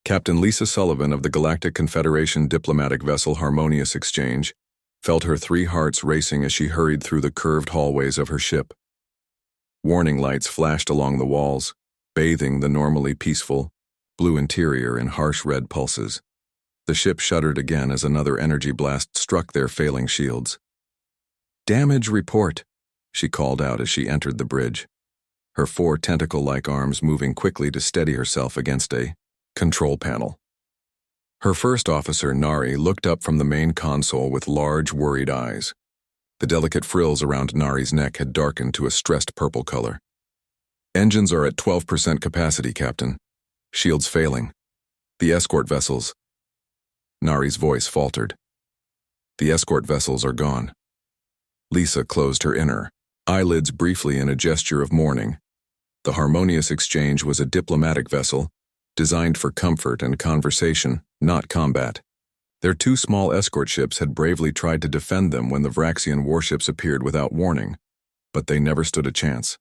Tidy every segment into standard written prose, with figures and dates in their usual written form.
Captain Lisa Sullivan of the Galactic Confederation diplomatic vessel Harmonious Exchange felt her 3 hearts racing as she hurried through the curved hallways of her ship. Warning lights flashed along the walls, bathing the normally peaceful, blue interior in harsh red pulses. The ship shuddered again as another energy blast struck their failing shields. "Damage report," she called out as she entered the bridge, her 4 tentacle-like arms moving quickly to steady herself against a control panel. Her first officer, Nari, looked up from the main console with large, worried eyes. The delicate frills around Nari's neck had darkened to a stressed purple color. "Engines are at 12% capacity, Captain. Shields failing. The escort vessels..." Nari's voice faltered. "The escort vessels are gone." Lisa closed her inner eyelids briefly in a gesture of mourning. The Harmonious Exchange was a diplomatic vessel, designed for comfort and conversation, not combat. Their 2 small escort ships had bravely tried to defend them when the Vraxian warships appeared without warning, but they never stood a chance.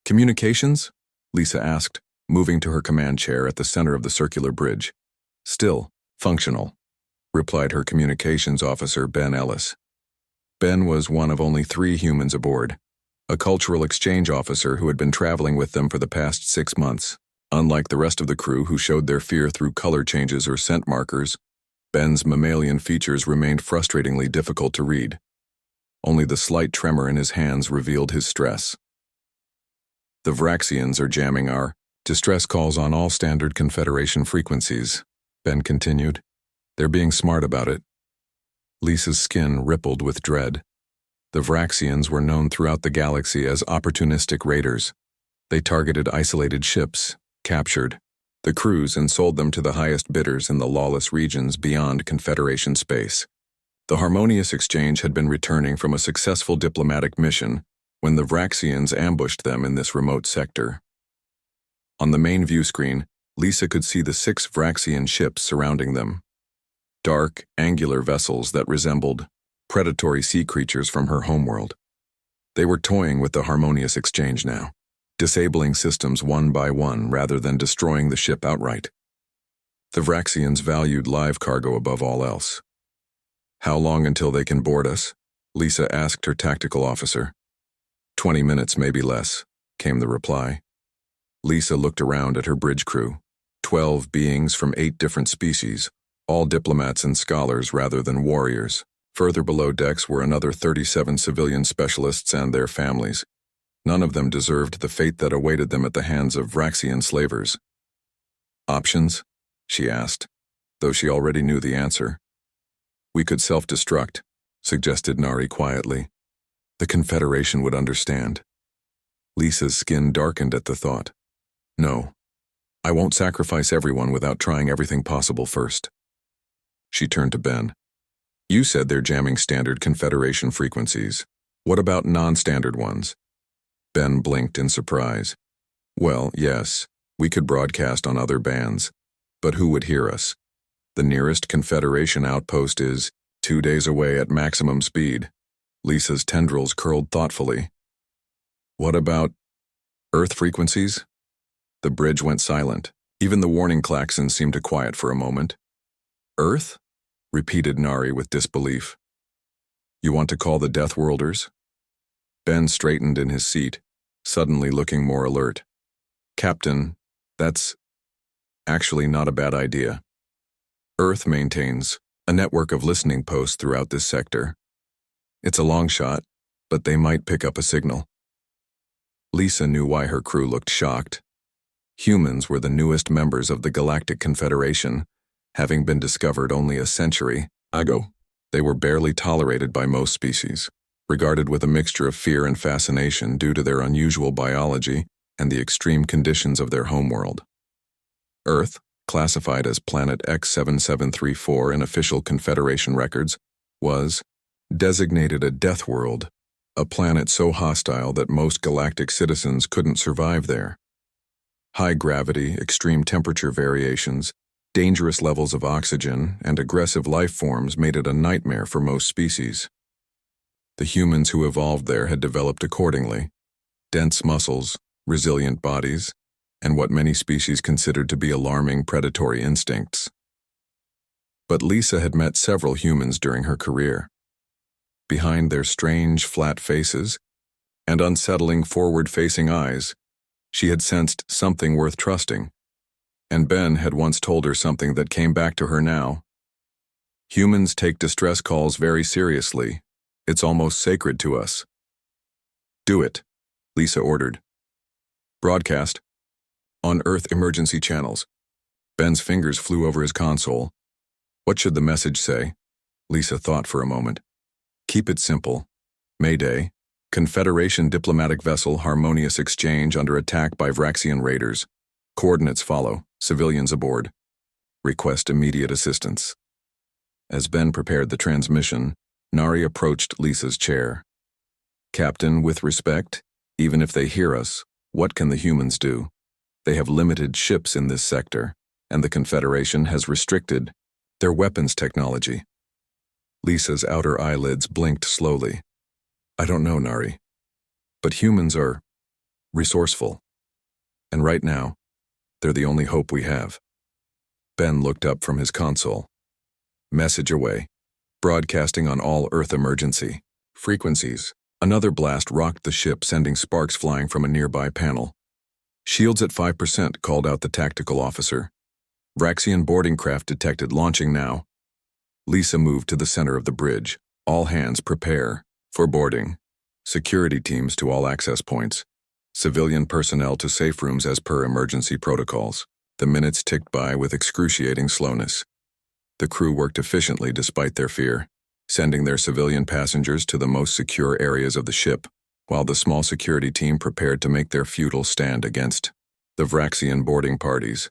"Communications?" Lisa asked, moving to her command chair at the center of the circular bridge. "Still functional," replied her communications officer, Ben Ellis. Ben was one of only 3 humans aboard, a cultural exchange officer who had been traveling with them for the past 6 months. Unlike the rest of the crew who showed their fear through color changes or scent markers, Ben's mammalian features remained frustratingly difficult to read. Only the slight tremor in his hands revealed his stress. "The Vraxians are jamming our distress calls on all standard Confederation frequencies," Ben continued. "They're being smart about it." Lisa's skin rippled with dread. The Vraxians were known throughout the galaxy as opportunistic raiders. They targeted isolated ships, captured the crews, and sold them to the highest bidders in the lawless regions beyond Confederation space. The Harmonious Exchange had been returning from a successful diplomatic mission when the Vraxians ambushed them in this remote sector. On the main view screen, Lisa could see the 6 Vraxian ships surrounding them. Dark, angular vessels that resembled predatory sea creatures from her homeworld. They were toying with the Harmonious Exchange now, disabling systems one by one rather than destroying the ship outright. The Vraxians valued live cargo above all else. "How long until they can board us?" Lisa asked her tactical officer. 20 minutes, maybe less," came the reply. Lisa looked around at her bridge crew, 12 beings from 8 different species, all diplomats and scholars rather than warriors. Further below decks were another 37 civilian specialists and their families. None of them deserved the fate that awaited them at the hands of Vraxian slavers. "Options?" she asked, though she already knew the answer. "We could self-destruct," suggested Nari quietly. "The Confederation would understand." Lisa's skin darkened at the thought. "No, I won't sacrifice everyone without trying everything possible first." She turned to Ben. "You said they're jamming standard Confederation frequencies. What about non-standard ones?" Ben blinked in surprise. "Well, yes, we could broadcast on other bands, but who would hear us? The nearest Confederation outpost is 2 days away at maximum speed." Lisa's tendrils curled thoughtfully. "What about Earth frequencies?" The bridge went silent. Even the warning klaxon seemed to quiet for a moment. "Earth?" repeated Nari with disbelief. "You want to call the Deathworlders?" Ben straightened in his seat, suddenly looking more alert. "Captain, that's actually not a bad idea. Earth maintains a network of listening posts throughout this sector. It's a long shot, but they might pick up a signal." Lisa knew why her crew looked shocked. Humans were the newest members of the Galactic Confederation, having been discovered only a century ago. They were barely tolerated by most species, regarded with a mixture of fear and fascination due to their unusual biology and the extreme conditions of their homeworld. Earth, classified as Planet X7734 in official Confederation records, was designated a death world, a planet so hostile that most galactic citizens couldn't survive there. High gravity, extreme temperature variations, dangerous levels of oxygen, and aggressive life forms made it a nightmare for most species. The humans who evolved there had developed accordingly: dense muscles, resilient bodies, and what many species considered to be alarming predatory instincts. But Lisa had met several humans during her career. Behind their strange, flat faces and unsettling forward-facing eyes, she had sensed something worth trusting, and Ben had once told her something that came back to her now. Humans take distress calls very seriously. It's almost sacred to us. Do it, Lisa ordered. Broadcast. On Earth emergency channels. Ben's fingers flew over his console. What should the message say? Lisa thought for a moment. Keep it simple. Mayday. Confederation diplomatic vessel Harmonious Exchange under attack by Vraxian raiders. Coordinates follow. Civilians aboard. Request immediate assistance. As Ben prepared the transmission, Nari approached Lisa's chair. Captain, with respect, even if they hear us, what can the humans do? They have limited ships in this sector, and the Confederation has restricted their weapons technology. Lisa's outer eyelids blinked slowly. I don't know, Nari. But humans are resourceful. And right now, they're the only hope we have. Ben looked up from his console. Message away. Broadcasting on all Earth emergency frequencies. Another blast rocked the ship, sending sparks flying from a nearby panel. Shields at 5%, called out the tactical officer. Vraxian boarding craft detected, launching now. Lisa moved to the center of the bridge. All hands prepare for boarding. Security teams to all access points. Civilian personnel to safe rooms as per emergency protocols. The minutes ticked by with excruciating slowness. The crew worked efficiently despite their fear, sending their civilian passengers to the most secure areas of the ship, while the small security team prepared to make their futile stand against the Vraxian boarding parties.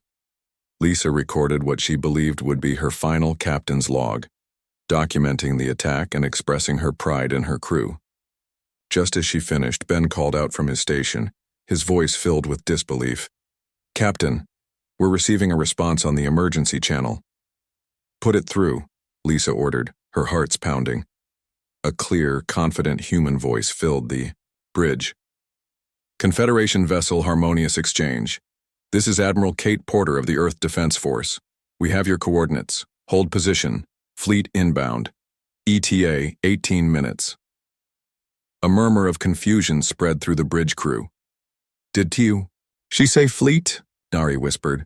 Lisa recorded what she believed would be her final captain's log, documenting the attack and expressing her pride in her crew. Just as she finished, Ben called out from his station, his voice filled with disbelief. Captain, we're receiving a response on the emergency channel. Put it through, Lisa ordered, her heart's pounding. A clear, confident human voice filled the bridge. Confederation vessel Harmonious Exchange. This is Admiral Kate Porter of the Earth Defense Force. We have your coordinates. Hold position. Fleet inbound. ETA 18 minutes. A murmur of confusion spread through the bridge crew. Did she say fleet? Nari whispered.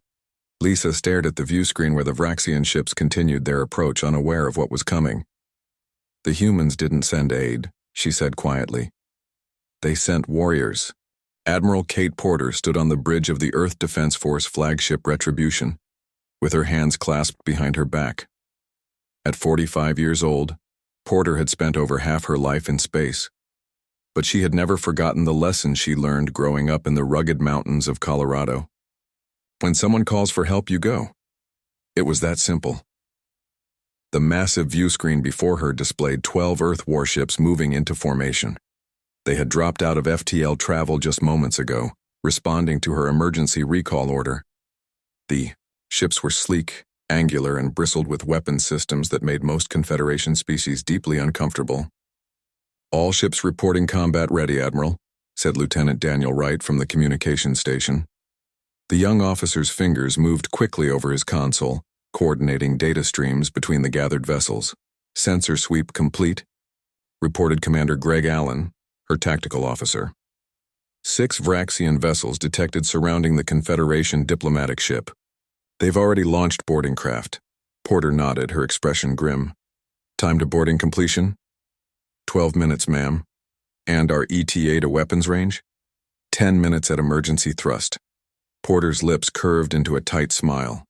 Lisa stared at the view screen where the Vraxian ships continued their approach, unaware of what was coming. The humans didn't send aid, she said quietly. They sent warriors. Admiral Kate Porter stood on the bridge of the Earth Defense Force flagship Retribution, with her hands clasped behind her back. At 45 years old, Porter had spent over half her life in space, but she had never forgotten the lessons she learned growing up in the rugged mountains of Colorado. When someone calls for help, you go. It was that simple. The massive view screen before her displayed 12 Earth warships moving into formation. They had dropped out of FTL travel just moments ago, responding to her emergency recall order. The ships were sleek, angular, and bristled with weapon systems that made most Confederation species deeply uncomfortable. All ships reporting combat ready, Admiral, said Lieutenant Daniel Wright from the communications station. The young officer's fingers moved quickly over his console, coordinating data streams between the gathered vessels. Sensor sweep complete, reported Commander Greg Allen, her tactical officer. 6 Vraxian vessels detected surrounding the Confederation diplomatic ship. They've already launched boarding craft. Porter nodded, her expression grim. Time to boarding completion? 12 minutes, ma'am. And our ETA to weapons range? 10 minutes at emergency thrust. Porter's lips curved into a tight smile.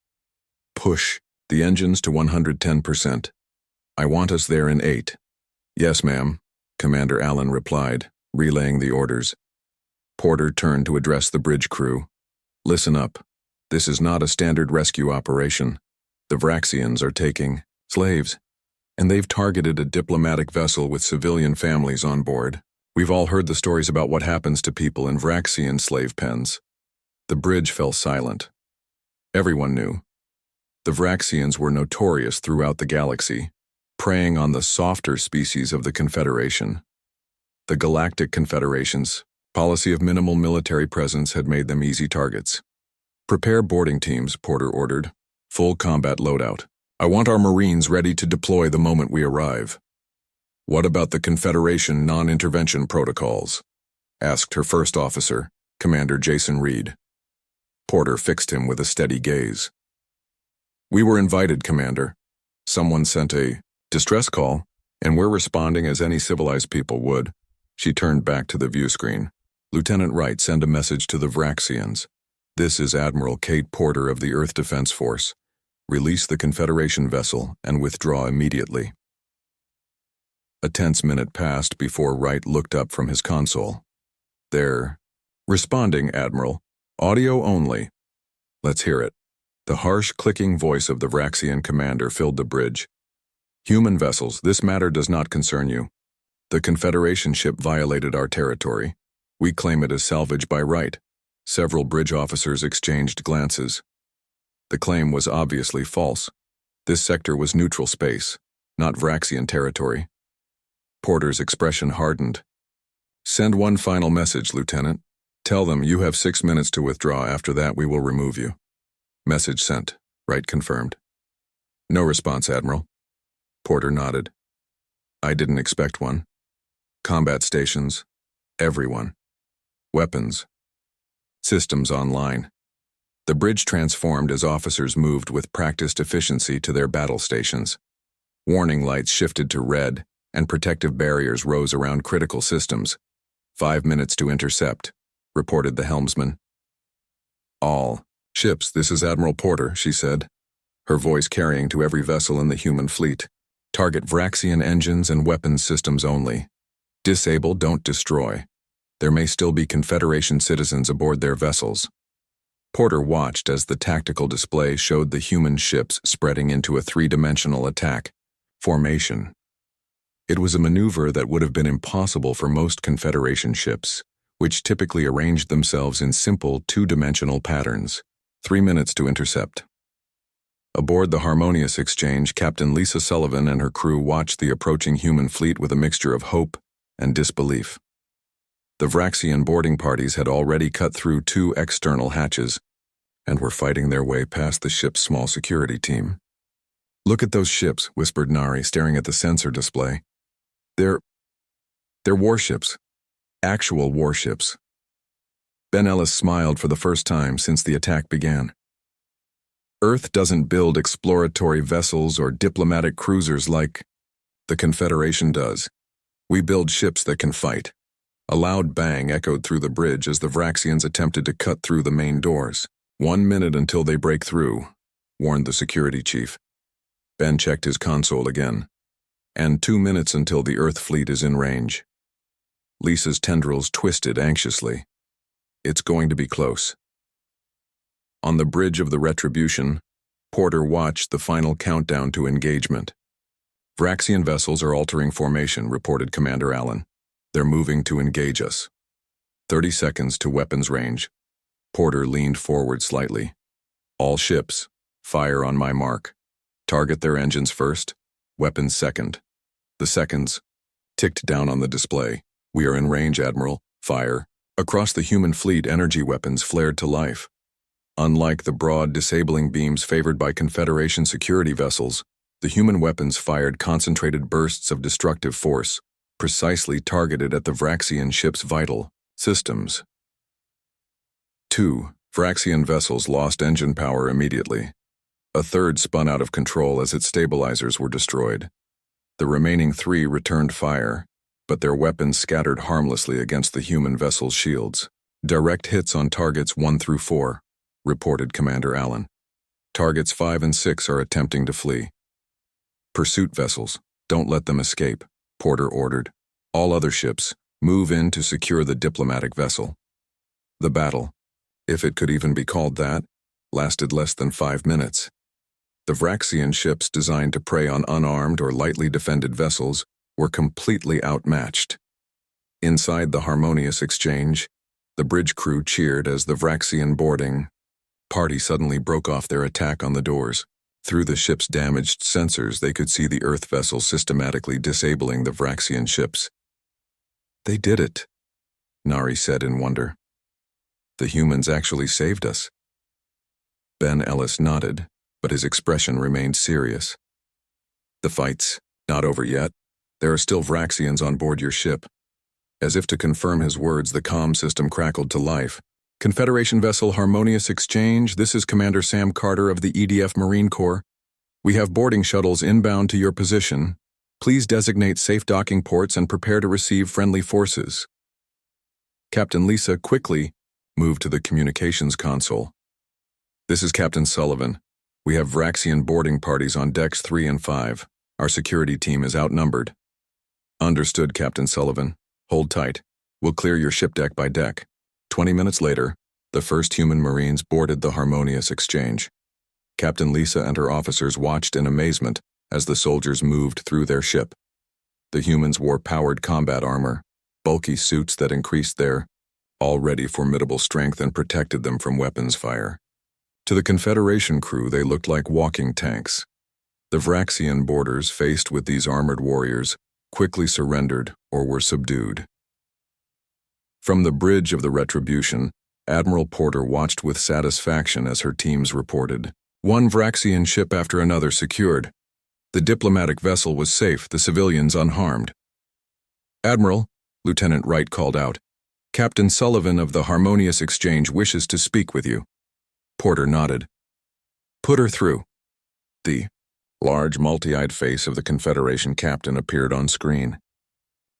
Push the engines to 110%. I want us there in 8. Yes, ma'am, Commander Allen replied, relaying the orders. Porter turned to address the bridge crew. Listen up. This is not a standard rescue operation. The Vraxians are taking slaves, and they've targeted a diplomatic vessel with civilian families on board. We've all heard the stories about what happens to people in Vraxian slave pens. The bridge fell silent. Everyone knew. The Vraxians were notorious throughout the galaxy, preying on the softer species of the Confederation. The Galactic Confederation's policy of minimal military presence had made them easy targets. Prepare boarding teams, Porter ordered. Full combat loadout. I want our Marines ready to deploy the moment we arrive. What about the Confederation non-intervention protocols? Asked her first officer, Commander Jason Reed. Porter fixed him with a steady gaze. We were invited, Commander. Someone sent a distress call, and we're responding as any civilized people would. She turned back to the view screen. Lieutenant Wright, send a message to the Vraxians. This is Admiral Kate Porter of the Earth Defense Force. Release the Confederation vessel and withdraw immediately. A tense minute passed before Wright looked up from his console. There. Responding, Admiral. Audio only. Let's hear it. The harsh, clicking voice of the Vraxian commander filled the bridge. Human vessels, this matter does not concern you. The Confederation ship violated our territory. We claim it as salvage by right. Several bridge officers exchanged glances. The claim was obviously false. This sector was neutral space, not Vraxian territory. Porter's expression hardened. Send one final message, Lieutenant. Tell them you have 6 minutes to withdraw. After that, we will remove you. Message sent, Wright confirmed. No response, Admiral. Porter nodded. I didn't expect one. Combat stations. Everyone. Weapons. Systems online. The bridge transformed as officers moved with practiced efficiency to their battle stations. Warning lights shifted to red, and protective barriers rose around critical systems. 5 minutes to intercept, reported the helmsman. All ships, this is Admiral Porter, she said, her voice carrying to every vessel in the human fleet. Target Vraxian engines and weapons systems only. Disable, don't destroy. There may still be Confederation citizens aboard their vessels. Porter watched as the tactical display showed the human ships spreading into a three-dimensional attack formation. It was a maneuver that would have been impossible for most Confederation ships, which typically arranged themselves in simple two-dimensional patterns. 3 minutes to intercept. Aboard the Harmonious Exchange, Captain Lisa Sullivan and her crew watched the approaching human fleet with a mixture of hope and disbelief. The Vraxian boarding parties had already cut through 2 external hatches and were fighting their way past the ship's small security team. Look at those ships, whispered Nari, staring at the sensor display. They're warships. Actual warships. Ben Ellis smiled for the first time since the attack began. Earth doesn't build exploratory vessels or diplomatic cruisers like the Confederation does. We build ships that can fight. A loud bang echoed through the bridge as the Vraxians attempted to cut through the main doors. 1 minute until they break through, warned the security chief. Ben checked his console again. And 2 minutes until the Earth fleet is in range. Lisa's tendrils twisted anxiously. It's going to be close. On the bridge of the Retribution, Porter watched the final countdown to engagement. Vraxian vessels are altering formation, reported Commander Allen. They're moving to engage us. 30 seconds to weapons range. Porter leaned forward slightly. All ships, fire on my mark. Target their engines first, weapons second. The seconds ticked down on the display. We are in range, Admiral. Fire. Across the human fleet, energy weapons flared to life. Unlike the broad, disabling beams favored by Confederation security vessels, the human weapons fired concentrated bursts of destructive force, precisely targeted at the Vraxian ship's vital systems. 2 Vraxian vessels lost engine power immediately. A third spun out of control as its stabilizers were destroyed. The remaining 3 returned fire, but their weapons scattered harmlessly against the human vessel's shields. Direct hits on targets 1 through 4, reported Commander Allen. Targets 5 and 6 are attempting to flee. Pursuit vessels, don't let them escape, Porter ordered. All other ships, move in to secure the diplomatic vessel. The battle, if it could even be called that, lasted less than 5 minutes. The Vraxian ships designed to prey on unarmed or lightly defended vessels were completely outmatched. Inside the Harmonious Exchange, the bridge crew cheered as the Vraxian boarding party suddenly broke off their attack on the doors. Through the ship's damaged sensors, they could see the Earth vessel systematically disabling the Vraxian ships. They did it, Nari said in wonder. The humans actually saved us. Ben Ellis nodded, but his expression remained serious. The fight's not over yet. There are still Vraxians on board your ship. As if to confirm his words, the comm system crackled to life. Confederation vessel Harmonious Exchange, this is Commander Sam Carter of the EDF Marine Corps. We have boarding shuttles inbound to your position. Please designate safe docking ports and prepare to receive friendly forces. Captain Lisa quickly moved to the communications console. This is Captain Sullivan. We have Vraxian boarding parties on decks 3 and 5. Our security team is outnumbered. Understood, Captain Sullivan. Hold tight. We'll clear your ship deck by deck. 20 minutes later, the first human Marines boarded the Harmonious Exchange. Captain Lisa and her officers watched in amazement as the soldiers moved through their ship. The humans wore powered combat armor, bulky suits that increased their already formidable strength and protected them from weapons fire. To the Confederation crew, they looked like walking tanks. The Vraxian boarders, faced with these armored warriors, quickly surrendered or were subdued. From the bridge of the Retribution, Admiral Porter watched with satisfaction as her teams reported. One Vraxian ship after another secured. The diplomatic vessel was safe, the civilians unharmed. Admiral, Lieutenant Wright called out, Captain Sullivan of the Harmonious Exchange wishes to speak with you. Porter nodded. Put her through. The large, multi-eyed face of the Confederation captain appeared on screen.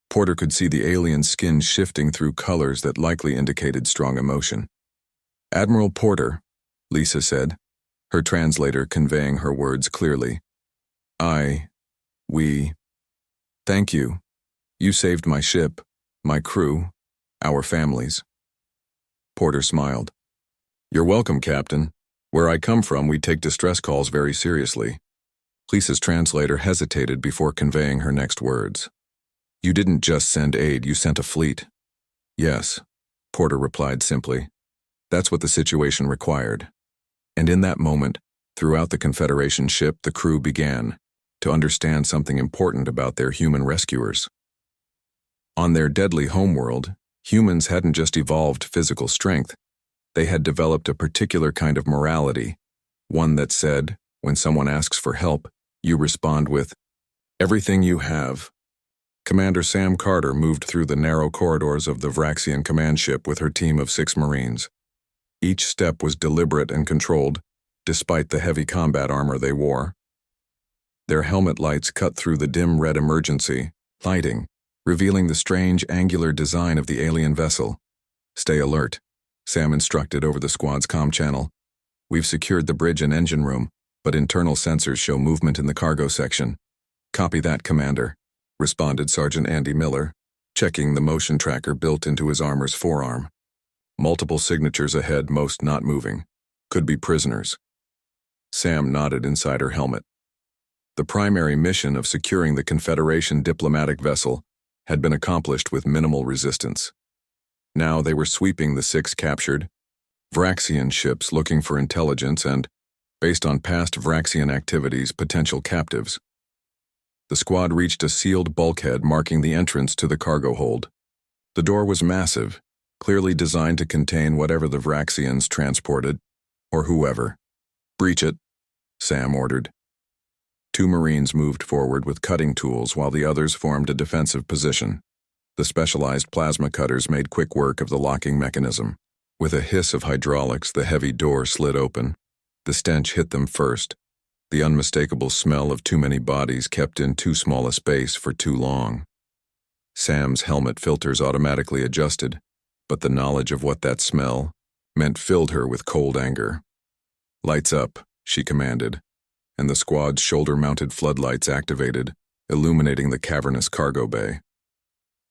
Porter could see the alien's skin shifting through colors that likely indicated strong emotion. Admiral Porter, Lisa said, her translator conveying her words clearly. We thank you. You saved my ship, my crew, our families. Porter smiled. You're welcome, Captain. Where I come from, we take distress calls very seriously. Lisa's translator hesitated before conveying her next words. You didn't just send aid, you sent a fleet. Yes, Porter replied simply. That's what the situation required. And in that moment, throughout the Confederation ship, the crew began to understand something important about their human rescuers. On their deadly homeworld, humans hadn't just evolved physical strength. They had developed a particular kind of morality, one that said, when someone asks for help, you respond with, everything you have. Commander Sam Carter moved through the narrow corridors of the Vraxian command ship with her team of 6 Marines. Each step was deliberate and controlled, despite the heavy combat armor they wore. Their helmet lights cut through the dim red emergency lighting, revealing the strange angular design of the alien vessel. Stay alert, Sam instructed over the squad's comm channel. We've secured the bridge and engine room, but internal sensors show movement in the cargo section. Copy that, Commander, responded Sergeant Andy Miller, checking the motion tracker built into his armor's forearm. Multiple signatures ahead, most not moving. Could be prisoners. Sam nodded inside her helmet. The primary mission of securing the Confederation diplomatic vessel had been accomplished with minimal resistance. Now they were sweeping the 6 captured Vraxian ships looking for intelligence and, based on past Vraxian activities, potential captives. The squad reached a sealed bulkhead marking the entrance to the cargo hold. The door was massive, clearly designed to contain whatever the Vraxians transported, or whoever. Breach it, Sam ordered. 2 Marines moved forward with cutting tools while the others formed a defensive position. The specialized plasma cutters made quick work of the locking mechanism. With a hiss of hydraulics, the heavy door slid open. The stench hit them first. The unmistakable smell of too many bodies kept in too small a space for too long. Sam's helmet filters automatically adjusted, but the knowledge of what that smell meant filled her with cold anger. Lights up, she commanded, and the squad's shoulder-mounted floodlights activated, illuminating the cavernous cargo bay.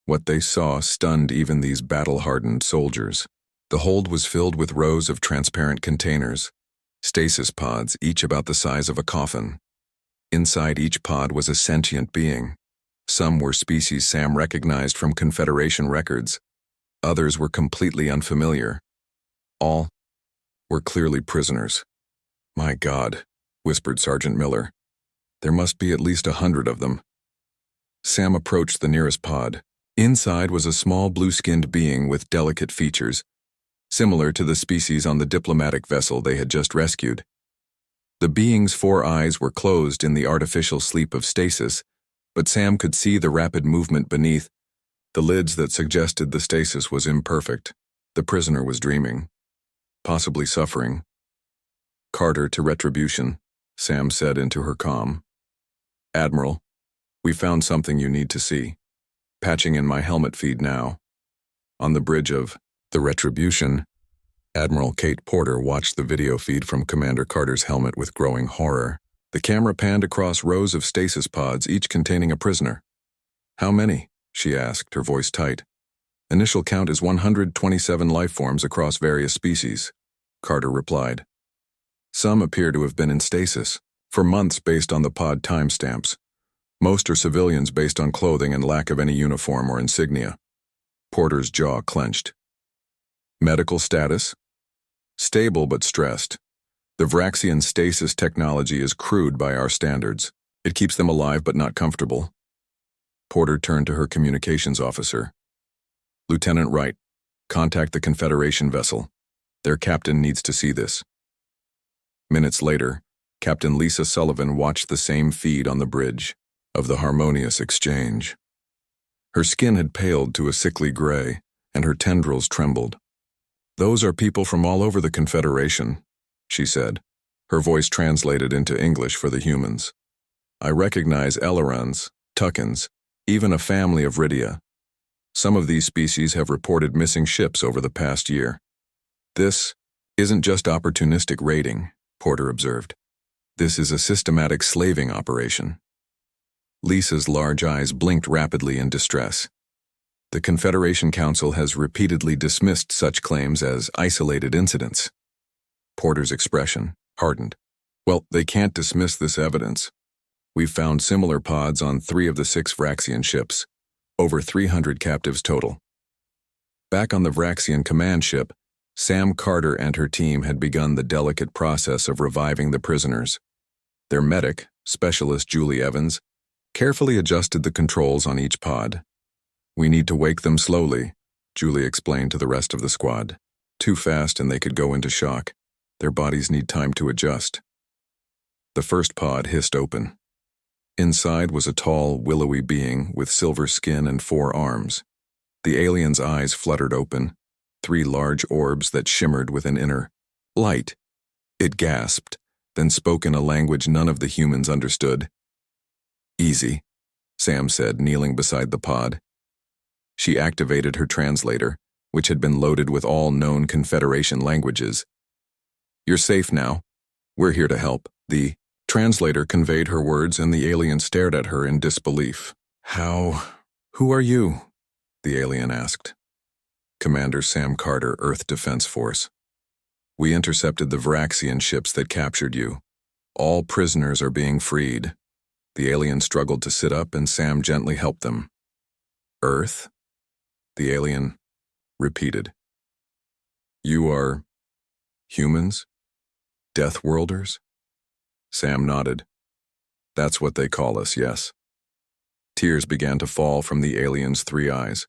What they saw stunned even these battle-hardened soldiers. The hold was filled with rows of transparent containers, stasis pods, each about the size of a coffin. Inside each pod was a sentient being. Some were species Sam recognized from Confederation records. Others were completely unfamiliar. All were clearly prisoners. My God, whispered Sergeant Miller. There must be at least 100 of them. Sam approached the nearest pod. Inside was a small blue-skinned being with delicate features, similar to the species on the diplomatic vessel they had just rescued. The being's 4 eyes were closed in the artificial sleep of stasis, but Sam could see the rapid movement beneath, the lids that suggested the stasis was imperfect. The prisoner was dreaming, possibly suffering. "Carter to Retribution," Sam said into her comm. "Admiral, we found something you need to see. Patching in my helmet feed now." On the bridge of the Retribution, Admiral Kate Porter watched the video feed from Commander Carter's helmet with growing horror. The camera panned across rows of stasis pods, each containing a prisoner. "How many?" she asked, her voice tight. "Initial count is 127 life forms across various species," Carter replied. "Some appear to have been in stasis for months based on the pod timestamps. Most are civilians based on clothing and lack of any uniform or insignia." Porter's jaw clenched. "Medical status?" "Stable but stressed. The Vraxian stasis technology is crude by our standards. It keeps them alive but not comfortable." Porter turned to her communications officer. "Lieutenant Wright, contact the Confederation vessel. Their captain needs to see this." Minutes later, Captain Lisa Sullivan watched the same feed on the bridge of the Harmonious Exchange. Her skin had paled to a sickly gray, and her tendrils trembled. "Those are people from all over the Confederation," she said, her voice translated into English for the humans. "I recognize Ellerons, Tuckens, even a family of Rydia. Some of these species have reported missing ships over the past year." "This isn't just opportunistic raiding," Porter observed. "This is a systematic slaving operation." Lisa's large eyes blinked rapidly in distress. "The Confederation Council has repeatedly dismissed such claims as isolated incidents." Porter's expression hardened. "Well, they can't dismiss this evidence. We've found similar pods on 3 of the 6 Vraxian ships, over 300 captives total." Back on the Vraxian command ship, Sam Carter and her team had begun the delicate process of reviving the prisoners. Their medic, Specialist Julie Evans, carefully adjusted the controls on each pod. "We need to wake them slowly," Julie explained to the rest of the squad. "Too fast and they could go into shock. Their bodies need time to adjust." The first pod hissed open. Inside was a tall, willowy being with silver skin and 4 arms. The alien's eyes fluttered open, 3 large orbs that shimmered with an inner light. It gasped, then spoke in a language none of the humans understood. "Easy," Sam said, kneeling beside the pod. She activated her translator, which had been loaded with all known Confederation languages. "You're safe now. We're here to help." The translator conveyed her words, and the alien stared at her in disbelief. Who are you?" the alien asked. "Commander Sam Carter, Earth Defense Force. We intercepted the Vraxian ships that captured you. All prisoners are being freed." The alien struggled to sit up, and Sam gently helped them. "Earth?" the alien repeated. "You are humans? Deathworlders?" Sam nodded. "That's what they call us, yes." Tears began to fall from the alien's 3 eyes.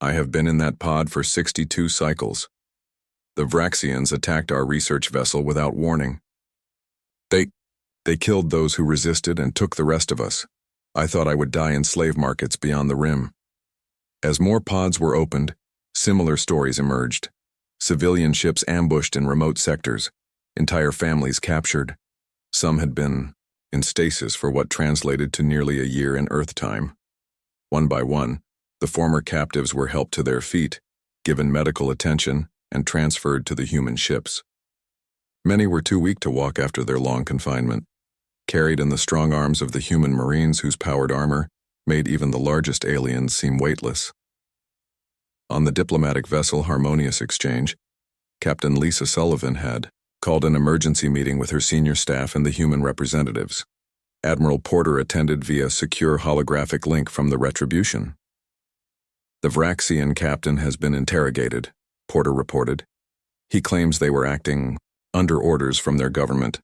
"I have been in that pod for 62 cycles. The Vraxians attacked our research vessel without warning. They killed those who resisted and took the rest of us. I thought I would die in slave markets beyond the rim." As more pods were opened, similar stories emerged. Civilian ships ambushed in remote sectors, entire families captured. Some had been in stasis for what translated to nearly a year in Earth time. One by one, the former captives were helped to their feet, given medical attention, and transferred to the human ships. Many were too weak to walk after their long confinement, carried in the strong arms of the human Marines whose powered armor made even the largest aliens seem weightless. On the diplomatic vessel Harmonious Exchange, Captain Lisa Sullivan had called an emergency meeting with her senior staff and the human representatives. Admiral Porter attended via secure holographic link from the Retribution. "The Vraxian captain has been interrogated," Porter reported. "He claims they were acting under orders from their government,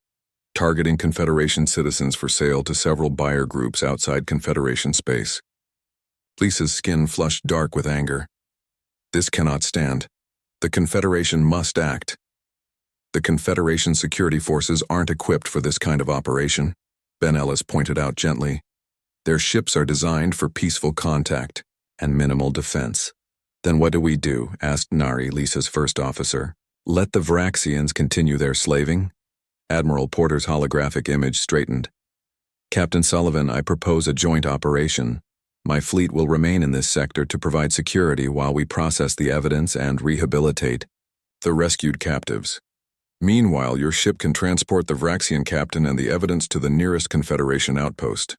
targeting Confederation citizens for sale to several buyer groups outside Confederation space." Lisa's skin flushed dark with anger. "This cannot stand. The Confederation must act. The Confederation security forces aren't equipped for this kind of operation, Ben Ellis pointed out gently. Their ships are designed for peaceful contact and minimal defense. Then what do we do? Asked Nari, Lisa's first officer. Let the Vraxians continue their slaving? Admiral Porter's holographic image straightened. Captain Sullivan, I propose a joint operation. My fleet will remain in this sector to provide security while we process the evidence and rehabilitate the rescued captives. Meanwhile, your ship can transport the Vraxian captain and the evidence to the nearest Confederation outpost.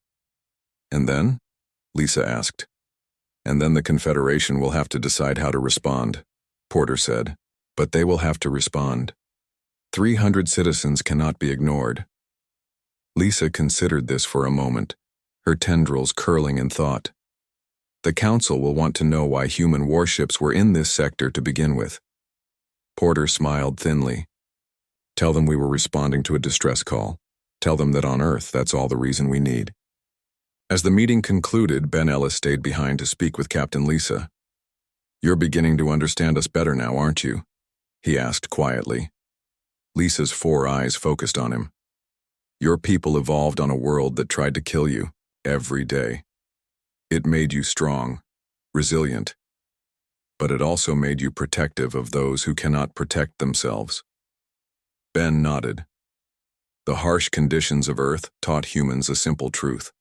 And then? Lisa asked. And then the Confederation will have to decide how to respond, Porter said. But they will have to respond. 300 citizens cannot be ignored. Lisa considered this for a moment, her tendrils curling in thought. The Council will want to know why human warships were in this sector to begin with. Porter smiled thinly. Tell them we were responding to a distress call. Tell them that on Earth, that's all the reason we need. As the meeting concluded, Ben Ellis stayed behind to speak with Captain Lisa. You're beginning to understand us better now, aren't you? He asked quietly. Lisa's 4 eyes focused on him. Your people evolved on a world that tried to kill you every day. It made you strong, resilient, but it also made you protective of those who cannot protect themselves. Ben nodded. The harsh conditions of Earth taught humans a simple truth.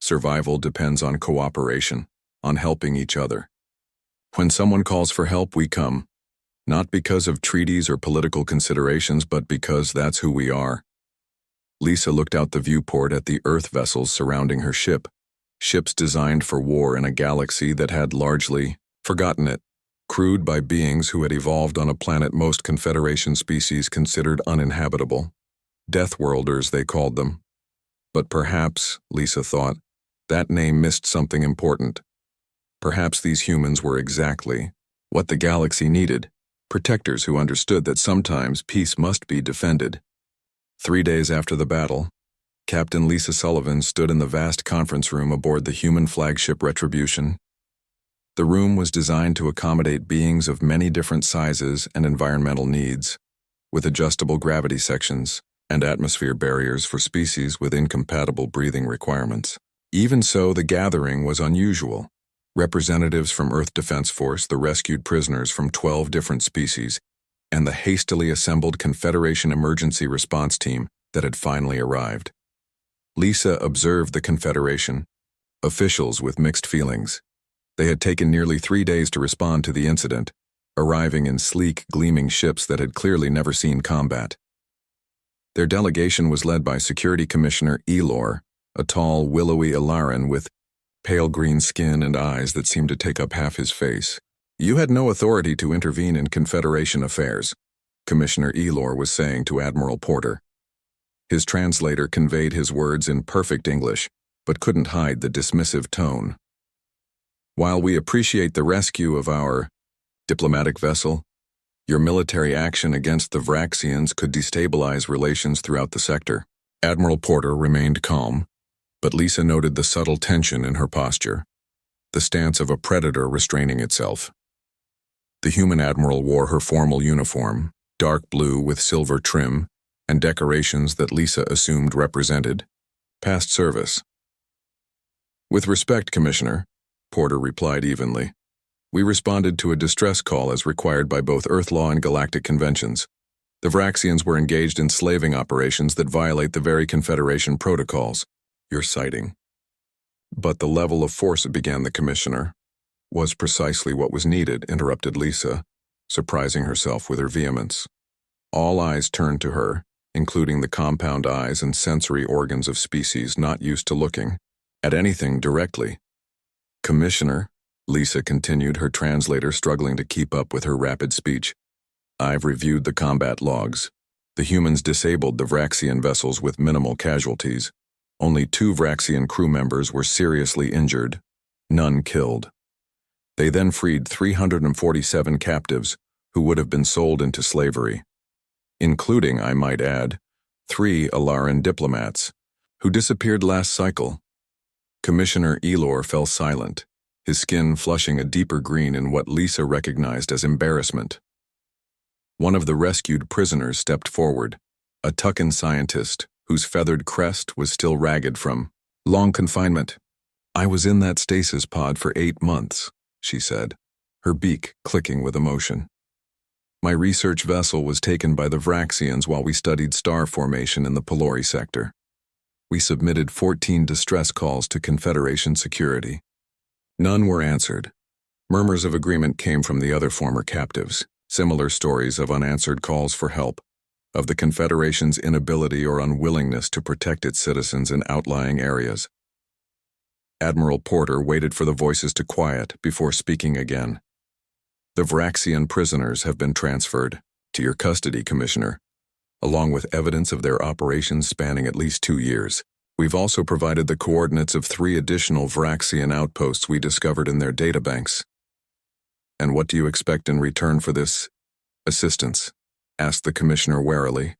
Survival depends on cooperation, on helping each other. When someone calls for help, we come, not because of treaties or political considerations, but because that's who we are. Lisa looked out the viewport at the Earth vessels surrounding her ship, ships designed for war in a galaxy that had largely forgotten it, crewed by beings who had evolved on a planet most Confederation species considered uninhabitable. Deathworlders, they called them. But perhaps, Lisa thought, that name missed something important. Perhaps these humans were exactly what the galaxy needed, protectors who understood that sometimes peace must be defended. 3 days after the battle, Captain Lisa Sullivan stood in the vast conference room aboard the human flagship Retribution. The room was designed to accommodate beings of many different sizes and environmental needs, with adjustable gravity sections and atmosphere barriers for species with incompatible breathing requirements. Even so, the gathering was unusual. Representatives from Earth Defense Force, the rescued prisoners from 12 different species, and the hastily assembled Confederation Emergency Response Team that had finally arrived. Lisa observed the Confederation, officials with mixed feelings. They had taken nearly 3 days to respond to the incident, arriving in sleek, gleaming ships that had clearly never seen combat. Their delegation was led by Security Commissioner Elor, a tall, willowy Ilaran with pale green skin and eyes that seemed to take up half his face. You had no authority to intervene in Confederation affairs, Commissioner Elor was saying to Admiral Porter. His translator conveyed his words in perfect English, but couldn't hide the dismissive tone. While we appreciate the rescue of our diplomatic vessel, your military action against the Vraxians could destabilize relations throughout the sector. Admiral Porter remained calm, but Lisa noted the subtle tension in her posture, the stance of a predator restraining itself. The human admiral wore her formal uniform, dark blue with silver trim, and decorations that Lisa assumed represented past service. With respect, Commissioner, Porter replied evenly. We responded to a distress call as required by both Earth law and galactic conventions. The Vraxians were engaged in slaving operations that violate the very Confederation protocols. Your sighting. But the level of force, began the Commissioner, was precisely what was needed, interrupted Lisa, surprising herself with her vehemence. All eyes turned to her, including the compound eyes and sensory organs of species not used to looking at anything directly. Commissioner, Lisa continued, her translator struggling to keep up with her rapid speech. I've reviewed the combat logs. The humans disabled the Vraxian vessels with minimal casualties. Only 2 Vraxian crew members were seriously injured, none killed. They then freed 347 captives who would have been sold into slavery, including, I might add, 3 Ilaran diplomats who disappeared last cycle. Commissioner Elor fell silent, his skin flushing a deeper green in what Lisa recognized as embarrassment. One of the rescued prisoners stepped forward, a Tucken scientist whose feathered crest was still ragged from long confinement. "I was in that stasis pod for 8 months, she said, her beak clicking with emotion. "My research vessel was taken by the Vraxians while we studied star formation in the Pelori sector. We submitted 14 distress calls to Confederation security. None were answered. Murmurs of agreement came from the other former captives, similar stories of unanswered calls for help, of the Confederation's inability or unwillingness to protect its citizens in outlying areas. Admiral Porter waited for the voices to quiet before speaking again. "The Vraxian prisoners have been transferred to your custody, Commissioner, along with evidence of their operations spanning at least 2 years. We've also provided the coordinates of 3 additional Vraxian outposts we discovered in their databanks." "And what do you expect in return for this assistance?" asked the Commissioner warily.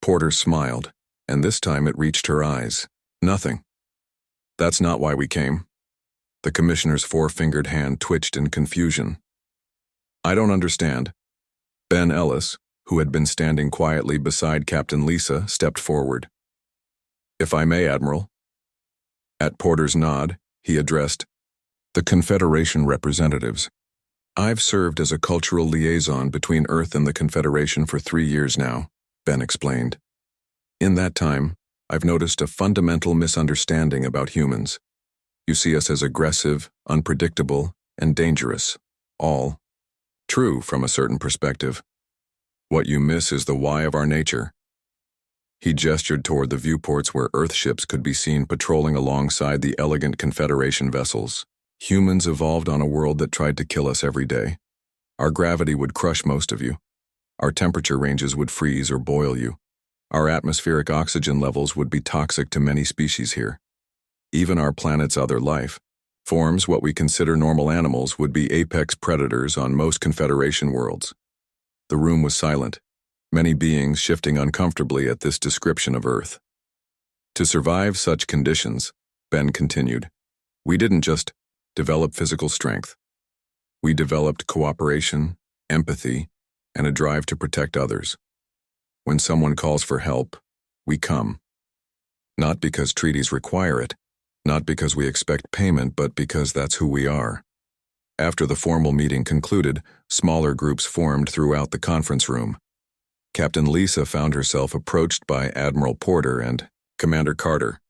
Porter smiled, and this time it reached her eyes. "Nothing. That's not why we came." The Commissioner's 4-fingered hand twitched in confusion. "I don't understand." Ben Ellis, who had been standing quietly beside Captain Lisa, stepped forward. "If I may, Admiral." At Porter's nod, he addressed the Confederation representatives. "I've served as a cultural liaison between Earth and the Confederation for 3 years now," Ben explained. "In that time, I've noticed a fundamental misunderstanding about humans. You see us as aggressive, unpredictable, and dangerous. All true from a certain perspective. What you miss is the why of our nature." He gestured toward the viewports where Earth ships could be seen patrolling alongside the elegant Confederation vessels. "Humans evolved on a world that tried to kill us every day. Our gravity would crush most of you. Our temperature ranges would freeze or boil you. Our atmospheric oxygen levels would be toxic to many species here. Even our planet's other life forms, what we consider normal animals, would be apex predators on most Confederation worlds." The room was silent, many beings shifting uncomfortably at this description of Earth. "To survive such conditions," Ben continued, "we didn't just develop physical strength. We developed cooperation, empathy, and a drive to protect others. When someone calls for help, we come. Not because treaties require it, not because we expect payment, but because that's who we are." After the formal meeting concluded, smaller groups formed throughout the conference room. Captain Lisa found herself approached by Admiral Porter and Commander Carter.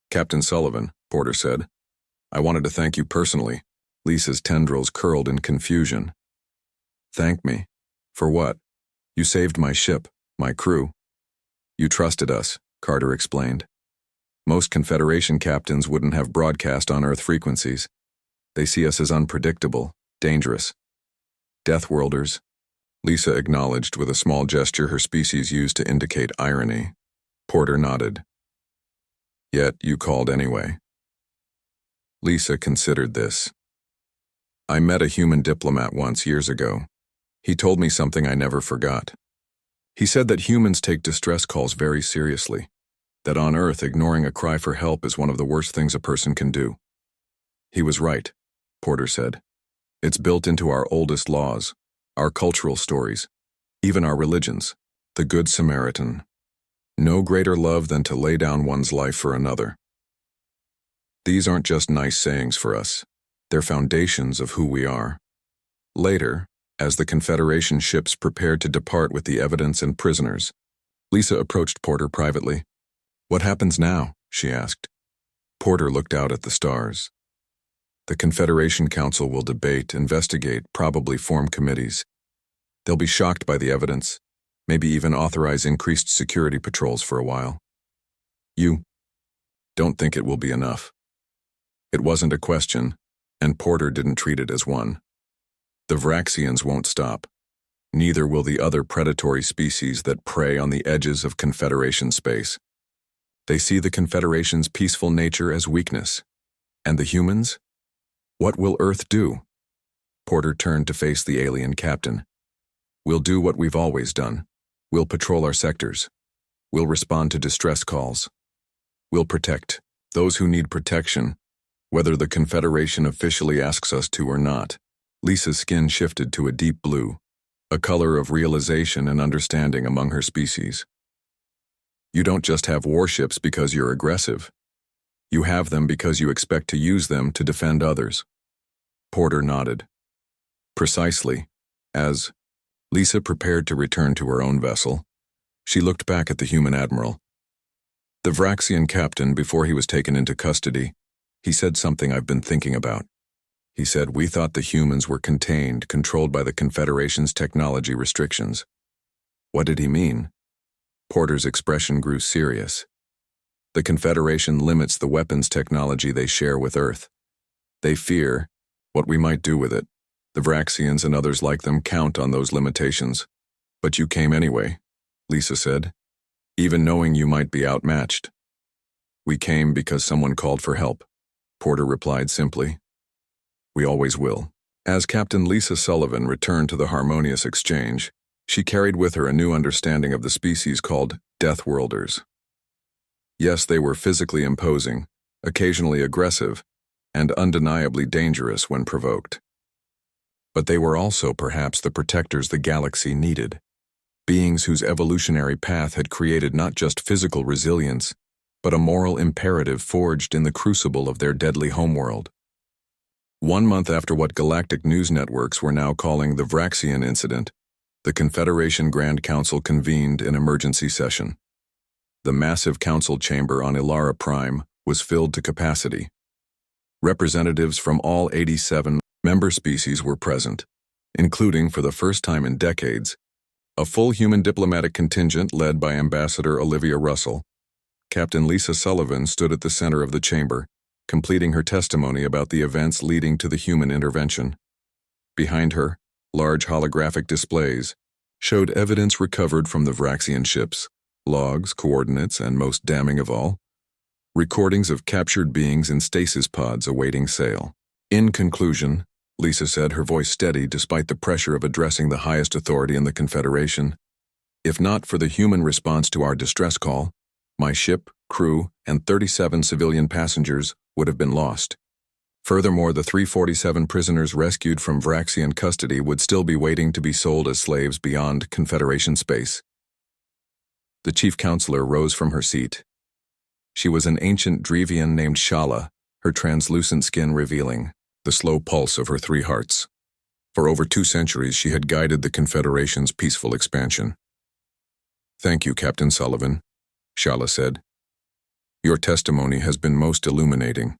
"Captain Sullivan," Porter said, "I wanted to thank you personally." Lisa's tendrils curled in confusion. "Thank me? For what?" "You saved my ship, my crew." "You trusted us," Carter explained. "Most Confederation captains wouldn't have broadcast on Earth frequencies. They see us as unpredictable, dangerous. Deathworlders." Lisa acknowledged with a small gesture her species used to indicate irony. Porter nodded. "Yet you called anyway." Lisa considered this. "I met a human diplomat once years ago. He told me something I never forgot. He said that humans take distress calls very seriously, that on Earth ignoring a cry for help is one of the worst things a person can do." "He was right," Porter said. "It's built into our oldest laws, our cultural stories, even our religions. The Good Samaritan. No greater love than to lay down one's life for another. These aren't just nice sayings for us. They're foundations of who we are." Later, as the Confederation ships prepared to depart with the evidence and prisoners, Lisa approached Porter privately. "What happens now?" she asked. Porter looked out at the stars. "The Confederation Council will debate, investigate, probably form committees. They'll be shocked by the evidence, maybe even authorize increased security patrols for a while. You don't think it will be enough." It wasn't a question, and Porter didn't treat it as one. The Vraxians won't stop. Neither will the other predatory species that prey on the edges of Confederation space. They see the Confederation's peaceful nature as weakness. And the humans? What will Earth do? Porter turned to face the alien captain. "We'll do what we've always done. We'll patrol our sectors. We'll respond to distress calls. We'll protect those who need protection, whether the Confederation officially asks us to or not." Lisa's skin shifted to a deep blue, a color of realization and understanding among her species. You don't just have warships because you're aggressive. You have them because you expect to use them to defend others. Porter nodded. Precisely. As Lisa prepared to return to her own vessel, she looked back at the human admiral. The Vraxian captain, before he was taken into custody, he said something I've been thinking about. He said we thought the humans were contained, controlled by the Confederation's technology restrictions. What did he mean? Porter's expression grew serious. The Confederation limits the weapons technology they share with Earth. They fear what we might do with it. The Vraxians and others like them count on those limitations. But you came anyway, Lisa said, even knowing you might be outmatched. We came because someone called for help, Porter replied simply. We always will. As Captain Lisa Sullivan returned to the harmonious exchange, she carried with her a new understanding of the species called Deathworlders. Yes, they were physically imposing, occasionally aggressive, and undeniably dangerous when provoked. But they were also perhaps the protectors the galaxy needed, beings whose evolutionary path had created not just physical resilience, but a moral imperative forged in the crucible of their deadly homeworld. 1 month after what galactic news networks were now calling the Vraxian incident, the Confederation Grand Council convened an emergency session. The massive council chamber on Ilara Prime was filled to capacity. Representatives from all 87 member species were present, including, for the first time in decades, a full human diplomatic contingent led by Ambassador Olivia Russell. Captain Lisa Sullivan stood at the center of the chamber, completing her testimony about the events leading to the human intervention. Behind her, large holographic displays showed evidence recovered from the Vraxian ships, logs, coordinates, and most damning of all, recordings of captured beings in stasis pods awaiting sale. In conclusion, Lisa said, her voice steady despite the pressure of addressing the highest authority in the Confederation, if not for the human response to our distress call, my ship, crew, and 37 civilian passengers would have been lost. Furthermore, the 347 prisoners rescued from Vraxian custody would still be waiting to be sold as slaves beyond Confederation space. The chief counselor rose from her seat. She was an ancient Drevian named Shala, her translucent skin revealing the slow pulse of her 3 hearts. For over 2 centuries, she had guided the Confederation's peaceful expansion. Thank you, Captain Sullivan, Shala said. Your testimony has been most illuminating.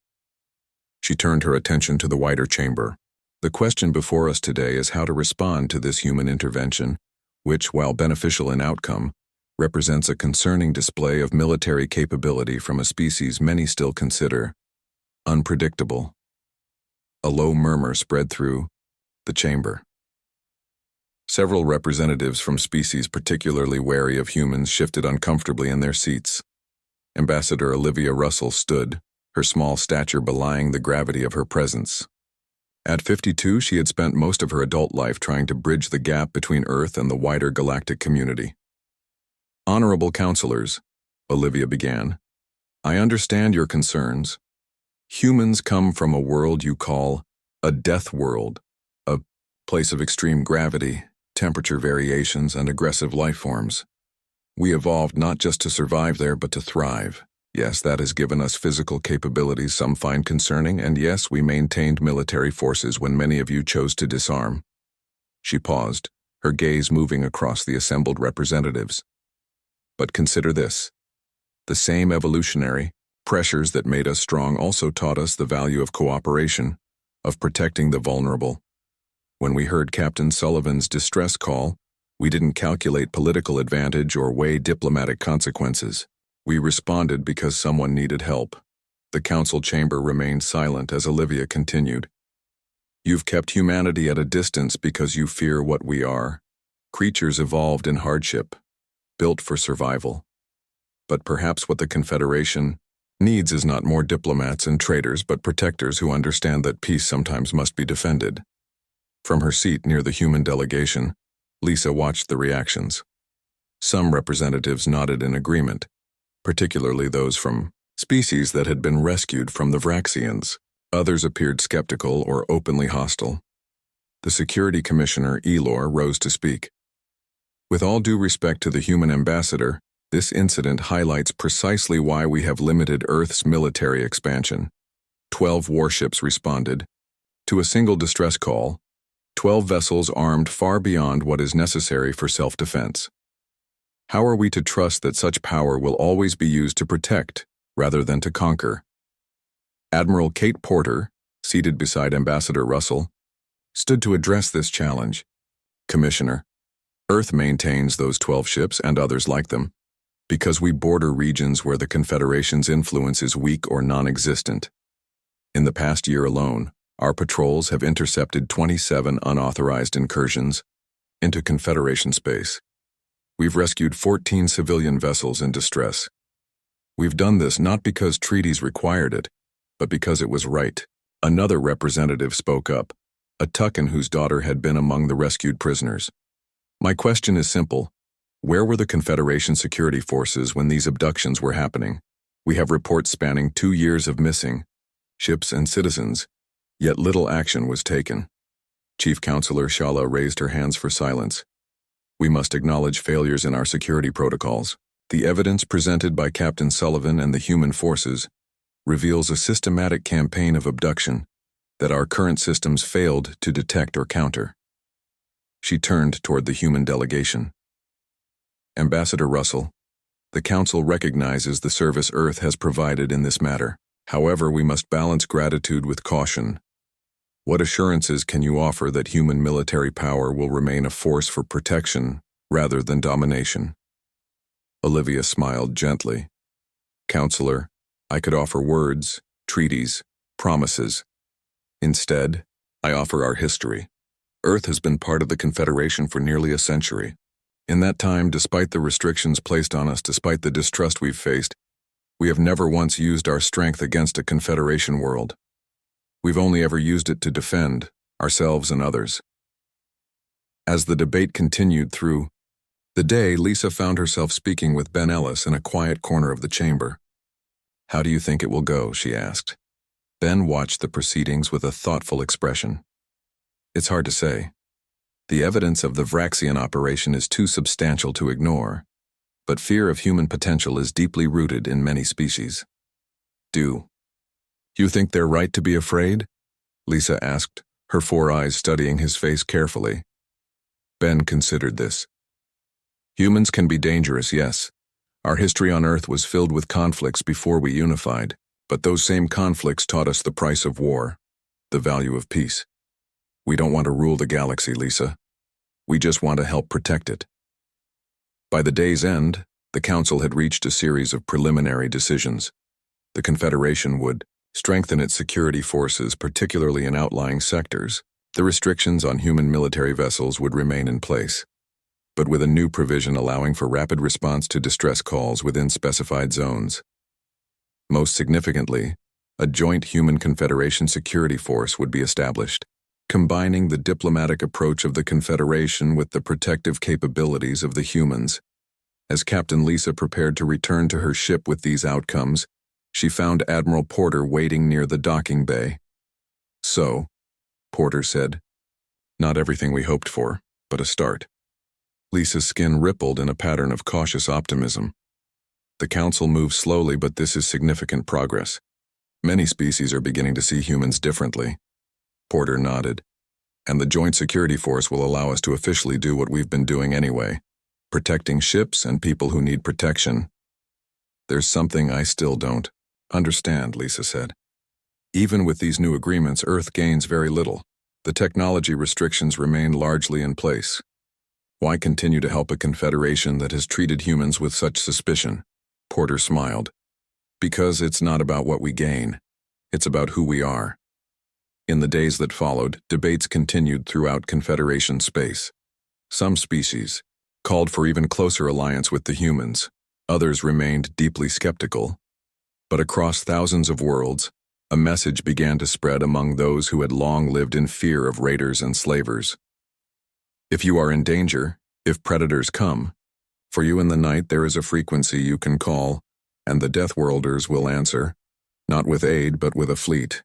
She turned her attention to the wider chamber. The question before us today is how to respond to this human intervention, which, while beneficial in outcome, represents a concerning display of military capability from a species many still consider unpredictable. A low murmur spread through the chamber. Several representatives from species particularly wary of humans shifted uncomfortably in their seats. Ambassador Olivia Russell stood, her small stature belying the gravity of her presence. At 52, she had spent most of her adult life trying to bridge the gap between Earth and the wider galactic community. Honorable counselors, Olivia began, I understand your concerns. Humans come from a world you call a death world, a place of extreme gravity, temperature variations, and aggressive life forms. We evolved not just to survive there, but to thrive. Yes, that has given us physical capabilities some find concerning, and yes, we maintained military forces when many of you chose to disarm. She paused, her gaze moving across the assembled representatives. But consider this. The same evolutionary pressures that made us strong also taught us the value of cooperation, of protecting the vulnerable. When we heard Captain Sullivan's distress call, we didn't calculate political advantage or weigh diplomatic consequences. We responded because someone needed help. The council chamber remained silent as Olivia continued. You've kept humanity at a distance because you fear what we are. Creatures evolved in hardship, built for survival. But perhaps what the Confederation needs is not more diplomats and traitors, but protectors who understand that peace sometimes must be defended. From her seat near the human delegation, Lisa watched the reactions. Some representatives nodded in agreement, particularly those from species that had been rescued from the Vraxians. Others appeared skeptical or openly hostile. The security commissioner, Elor, rose to speak. With all due respect to the human ambassador, this incident highlights precisely why we have limited Earth's military expansion. 12 warships responded. To a single distress call, 12 vessels armed far beyond what is necessary for self-defense. How are we to trust that such power will always be used to protect, rather than to conquer? Admiral Kate Porter, seated beside Ambassador Russell, stood to address this challenge. Commissioner, Earth maintains those 12 ships and others like them, because we border regions where the Confederation's influence is weak or non-existent. In the past year alone, our patrols have intercepted 27 unauthorized incursions into Confederation space. We've rescued 14 civilian vessels in distress. We've done this not because treaties required it, but because it was right. Another representative spoke up, a Tucken whose daughter had been among the rescued prisoners. My question is simple. Where were the Confederation security forces when these abductions were happening? We have reports spanning 2 years of missing ships and citizens, yet little action was taken. Chief Counselor Shala raised her hands for silence. We must acknowledge failures in our security protocols. The evidence presented by Captain Sullivan and the human forces reveals a systematic campaign of abduction that our current systems failed to detect or counter. She turned toward the human delegation. Ambassador Russell, the Council recognizes the service Earth has provided in this matter. However, we must balance gratitude with caution. What assurances can you offer that human military power will remain a force for protection rather than domination? Olivia smiled gently. Counselor, I could offer words, treaties, promises. Instead, I offer our history. Earth has been part of the Confederation for nearly a century. In that time, despite the restrictions placed on us, despite the distrust we've faced, we have never once used our strength against a Confederation world. We've only ever used it to defend ourselves and others. As the debate continued through the day, Lisa found herself speaking with Ben Ellis in a quiet corner of the chamber. How do you think it will go? She asked. Ben watched the proceedings with a thoughtful expression. It's hard to say. The evidence of the Vraxian operation is too substantial to ignore, but fear of human potential is deeply rooted in many species. Do you think they're right to be afraid? Lisa asked, her 4 eyes studying his face carefully. Ben considered this. Humans can be dangerous, yes. Our history on Earth was filled with conflicts before we unified, but those same conflicts taught us the price of war, the value of peace. We don't want to rule the galaxy, Lisa. We just want to help protect it. By the day's end, the Council had reached a series of preliminary decisions. The Confederation would strengthen its security forces, particularly in outlying sectors. The restrictions on human military vessels would remain in place, but with a new provision allowing for rapid response to distress calls within specified zones. Most significantly, a joint human Confederation security force would be established, combining the diplomatic approach of the Confederation with the protective capabilities of the humans. As Captain Lisa prepared to return to her ship with these outcomes, she found Admiral Porter waiting near the docking bay. So, Porter said, not everything we hoped for, but a start. Lisa's skin rippled in a pattern of cautious optimism. The Council moves slowly, but this is significant progress. Many species are beginning to see humans differently. Porter nodded. And the Joint Security Force will allow us to officially do what we've been doing anyway, protecting ships and people who need protection. There's something I still don't understand, Lisa said. Even with these new agreements, Earth gains very little. The technology restrictions remain largely in place. Why continue to help a confederation that has treated humans with such suspicion? Porter smiled. Because it's not about what we gain. It's about who we are. In the days that followed, debates continued throughout Confederation space. Some species called for even closer alliance with the humans. Others remained deeply skeptical. But across thousands of worlds, a message began to spread among those who had long lived in fear of raiders and slavers. If you are in danger, if predators come, for you in the night there is a frequency you can call, and the Deathworlders will answer, not with aid but with a fleet.